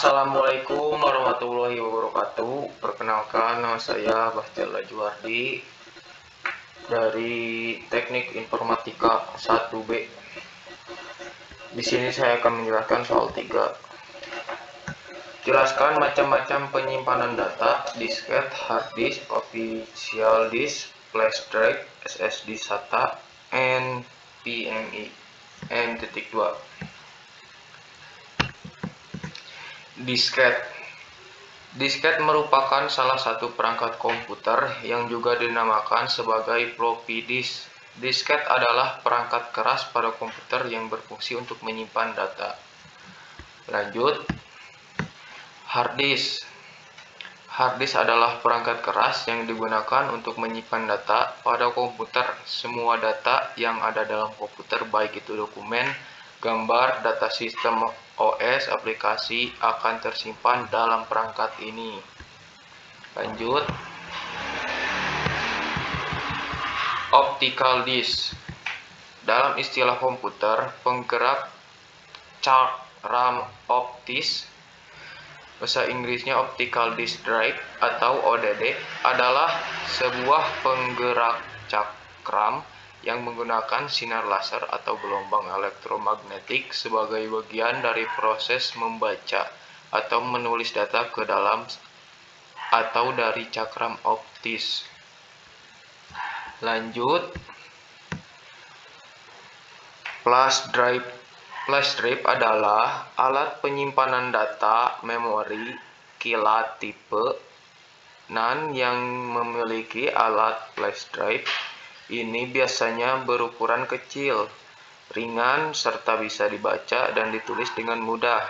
Assalamualaikum warahmatullahi wabarakatuh. Perkenalkan, nama saya Bastian Lajuardi dari Teknik Informatika 1B. Di sini saya akan menjelaskan soal 3. Jelaskan macam-macam penyimpanan data: disket, hard disk, official disk, flash drive, SSD SATA, NVMe. N.2. Disket. Disket merupakan salah satu perangkat komputer yang juga dinamakan sebagai floppy disk. Disket adalah perangkat keras pada komputer yang berfungsi untuk menyimpan data. Lanjut, hard disk. Hard disk adalah perangkat keras yang digunakan untuk menyimpan data pada komputer. Semua data yang ada dalam komputer, baik itu dokumen, gambar, data sistem OS, aplikasi, akan tersimpan dalam perangkat ini. Lanjut, optical disk. Dalam istilah komputer, penggerak cakram optis, bahasa Inggrisnya optical disk drive atau ODD, adalah sebuah penggerak cakram yang menggunakan sinar laser atau gelombang elektromagnetik sebagai bagian dari proses membaca atau menulis data ke dalam atau dari cakram optis. Lanjut, flash drive. Flash drive adalah alat penyimpanan data memori kilat tipe NAND yang memiliki alat flash drive. Ini biasanya berukuran kecil, ringan, serta bisa dibaca dan ditulis dengan mudah.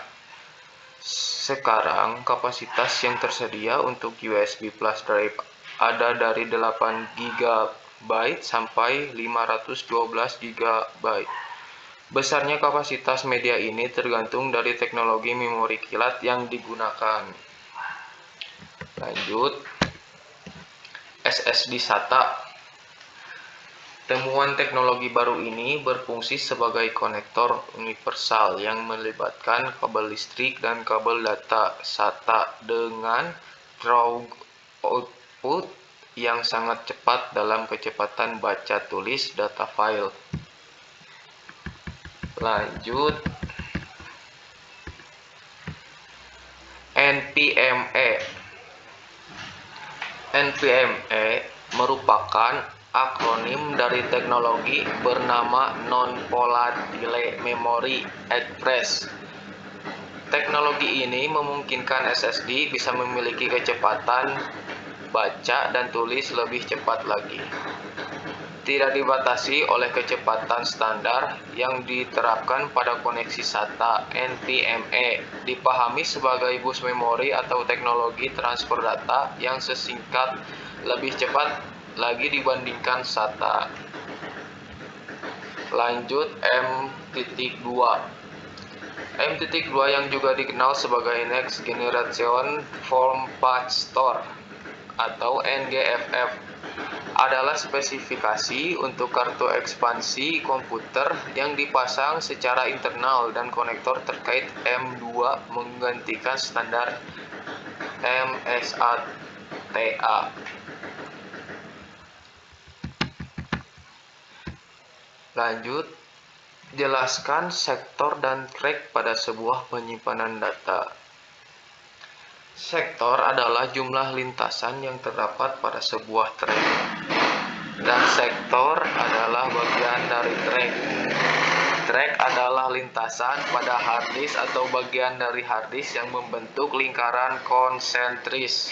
Sekarang, kapasitas yang tersedia untuk USB flash drive ada dari 8 GB sampai 512 GB. Besarnya kapasitas media ini tergantung dari teknologi memori kilat yang digunakan. Lanjut, SSD SATA. Temuan teknologi baru ini berfungsi sebagai konektor universal yang melibatkan kabel listrik dan kabel data SATA dengan through output yang sangat cepat dalam kecepatan baca tulis data file. Lanjut, NVMe. NVMe merupakan akronim dari teknologi bernama Non-Volatile Memory Express. Teknologi ini memungkinkan SSD bisa memiliki kecepatan baca dan tulis lebih cepat lagi. Tidak dibatasi oleh kecepatan standar yang diterapkan pada koneksi SATA. NVMe dipahami sebagai bus memori atau teknologi transfer data yang sesingkat lebih cepat lagi dibandingkan SATA. Lanjut, M.2. M.2 yang juga dikenal sebagai Next Generation Format Store atau NGFF adalah spesifikasi untuk kartu ekspansi komputer yang dipasang secara internal dan konektor terkait. M.2 menggantikan standar MSATA. Lanjut, jelaskan sektor dan track pada sebuah penyimpanan data. Sektor adalah jumlah lintasan yang terdapat pada sebuah track, dan sektor adalah bagian dari track. Track adalah lintasan pada hard disk atau bagian dari hard disk yang membentuk lingkaran konsentris.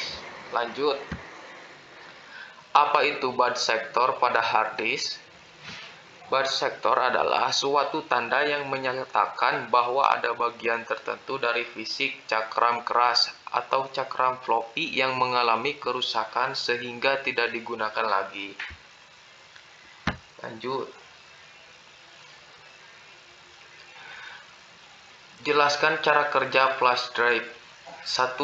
Lanjut, apa itu baud sektor pada hard disk? Baud sektor adalah suatu tanda yang menyatakan bahwa ada bagian tertentu dari fisik cakram keras atau cakram floppy yang mengalami kerusakan sehingga tidak digunakan lagi. Lanjut, jelaskan cara kerja flash drive. 1.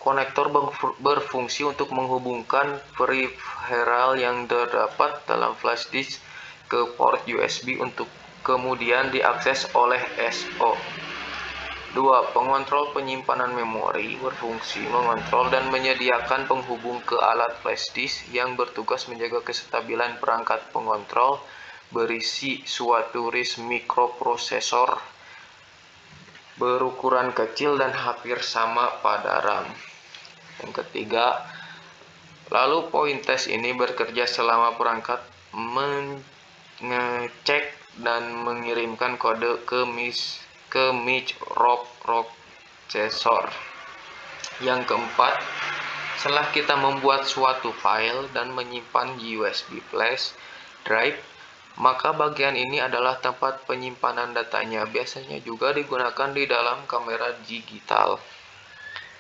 Konektor berfungsi untuk menghubungkan peripheral yang terdapat dalam flash disk ke port USB untuk kemudian diakses oleh SO. 2. Pengontrol penyimpanan memori berfungsi mengontrol dan menyediakan penghubung ke alat flash disk yang bertugas menjaga kestabilan perangkat pengontrol berisi suatu RISC mikroprosesor berukuran kecil dan hampir sama pada RAM. Yang ketiga, lalu poin tes ini bekerja selama perangkat mengecek dan mengirimkan kode ke mikroprosesor. Yang keempat, setelah kita membuat suatu file dan menyimpan di USB flash drive, maka bagian ini adalah tempat penyimpanan datanya. Biasanya juga digunakan di dalam kamera digital.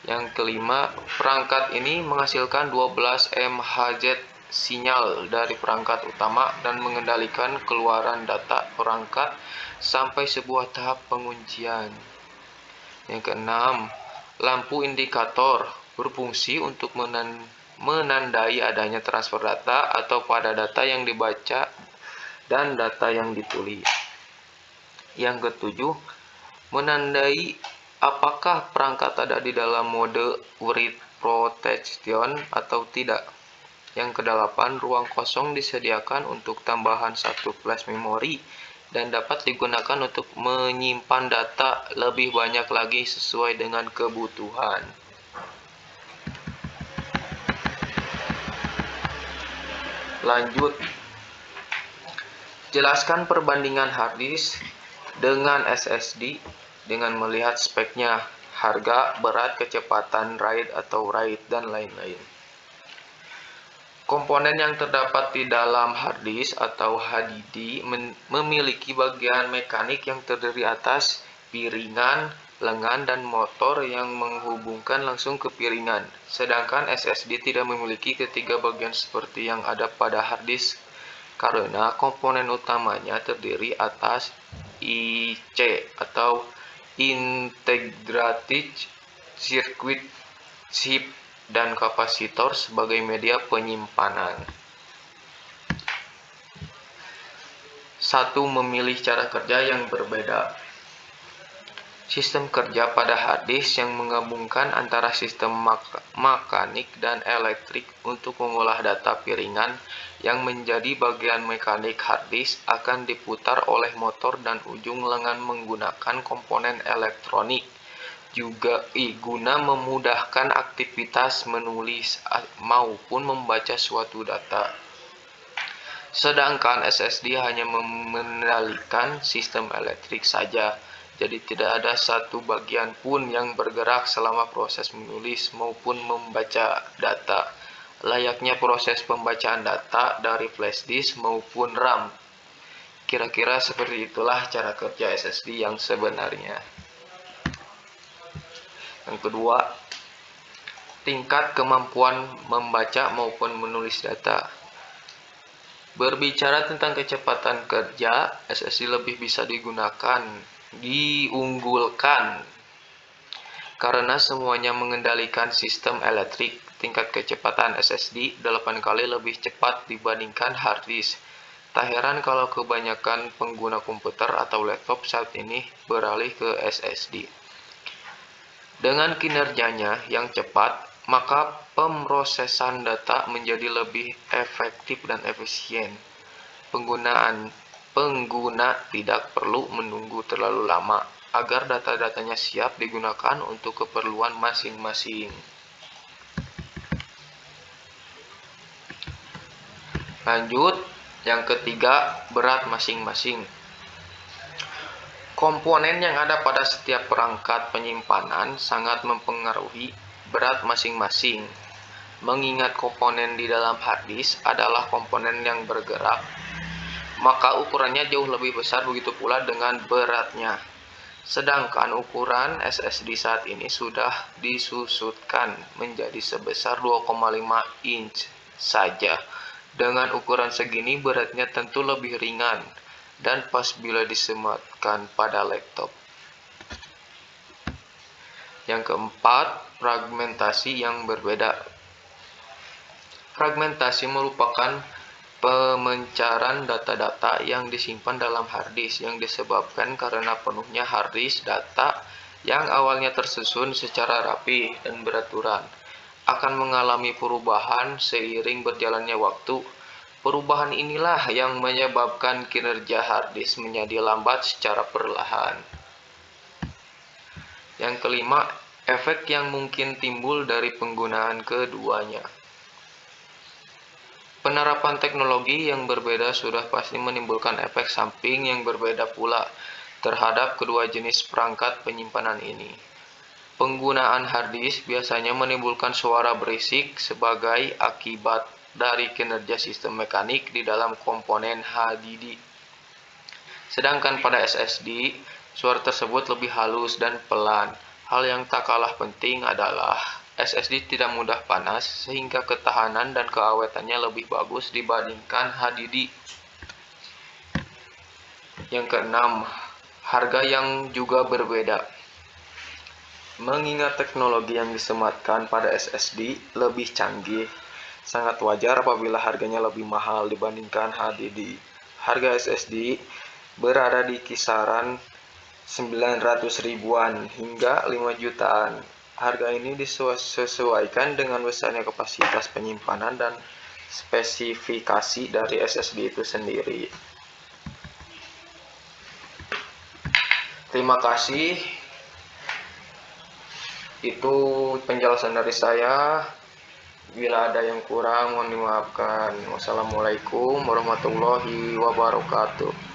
Yang kelima, perangkat ini menghasilkan 12 MHz sinyal dari perangkat utama dan mengendalikan keluaran data perangkat sampai sebuah tahap penguncian. Yang keenam, lampu indikator berfungsi untuk menandai adanya transfer data atau pada data yang dibaca dan data yang ditulis. Yang ketujuh, menandai apakah perangkat ada di dalam mode write protection atau tidak. Yang kedelapan, ruang kosong disediakan untuk tambahan satu flash memori dan dapat digunakan untuk menyimpan data lebih banyak lagi sesuai dengan kebutuhan. Lanjut, jelaskan perbandingan hard disk dengan SSD dengan melihat speknya, harga, berat, kecepatan write atau write, dan lain-lain. Komponen yang terdapat di dalam hard disk atau HDD memiliki bagian mekanik yang terdiri atas piringan, lengan, dan motor yang menghubungkan langsung ke piringan. Sedangkan SSD tidak memiliki ketiga bagian seperti yang ada pada hard disk karena komponen utamanya terdiri atas IC atau Integrated Circuit chip dan kapasitor sebagai media penyimpanan. 1. Memilih cara kerja yang berbeda. Sistem kerja pada hard disk yang menggabungkan antara sistem mekanik dan elektrik untuk mengolah data piringan yang menjadi bagian mekanik hard disk akan diputar oleh motor dan ujung lengan menggunakan komponen elektronik juga guna memudahkan aktivitas menulis maupun membaca suatu data. Sedangkan SSD hanya mengendalikan sistem elektrik saja, jadi tidak ada satu bagian pun yang bergerak selama proses menulis maupun membaca data, layaknya proses pembacaan data dari flash disk maupun RAM. Kira-kira seperti itulah cara kerja SSD yang sebenarnya. Yang kedua, tingkat kemampuan membaca maupun menulis data. Berbicara tentang kecepatan kerja, SSD lebih bisa diunggulkan karena semuanya mengendalikan sistem elektrik. Tingkat kecepatan SSD 8 kali lebih cepat dibandingkan hard disk. Tak heran kalau kebanyakan pengguna komputer atau laptop saat ini beralih ke SSD. Dengan kinerjanya yang cepat, maka pemrosesan data menjadi lebih efektif dan efisien. Pengguna tidak perlu menunggu terlalu lama agar data-datanya siap digunakan untuk keperluan masing-masing. Lanjut, yang ketiga, berat masing-masing. Komponen yang ada pada setiap perangkat penyimpanan sangat mempengaruhi berat masing-masing. Mengingat komponen di dalam hard disk adalah komponen yang bergerak, maka ukurannya jauh lebih besar, begitu pula dengan beratnya. Sedangkan ukuran SSD saat ini sudah disusutkan menjadi sebesar 2,5 inch saja. Dengan ukuran segini beratnya tentu lebih ringan dan pas bila disematkan pada laptop. Yang keempat, fragmentasi yang berbeda. Fragmentasi merupakan pemencaran data-data yang disimpan dalam hard disk yang disebabkan karena penuhnya hard disk data yang awalnya tersusun secara rapi dan beraturan, akan mengalami perubahan seiring berjalannya waktu. Perubahan inilah yang menyebabkan kinerja hard disk menjadi lambat secara perlahan. Yang kelima, efek yang mungkin timbul dari penggunaan keduanya. Penerapan teknologi yang berbeda sudah pasti menimbulkan efek samping yang berbeda pula terhadap kedua jenis perangkat penyimpanan ini. Penggunaan hard disk biasanya menimbulkan suara berisik sebagai akibat dari kinerja sistem mekanik di dalam komponen HDD. Sedangkan pada SSD, suara tersebut lebih halus dan pelan. Hal yang tak kalah penting adalah SSD tidak mudah panas sehingga ketahanan dan keawetannya lebih bagus dibandingkan HDD. Yang keenam, harga yang juga berbeda. Mengingat teknologi yang disematkan pada SSD lebih canggih, sangat wajar apabila harganya lebih mahal dibandingkan HDD. Harga SSD berada di kisaran 900 ribuan hingga 5 jutaan. Harga ini disesuaikan dengan besarnya kapasitas penyimpanan dan spesifikasi dari SSD itu sendiri. Terima kasih. Itu penjelasan dari saya. Bila ada yang kurang, mohon dimaafkan. Wassalamualaikum warahmatullahi wabarakatuh.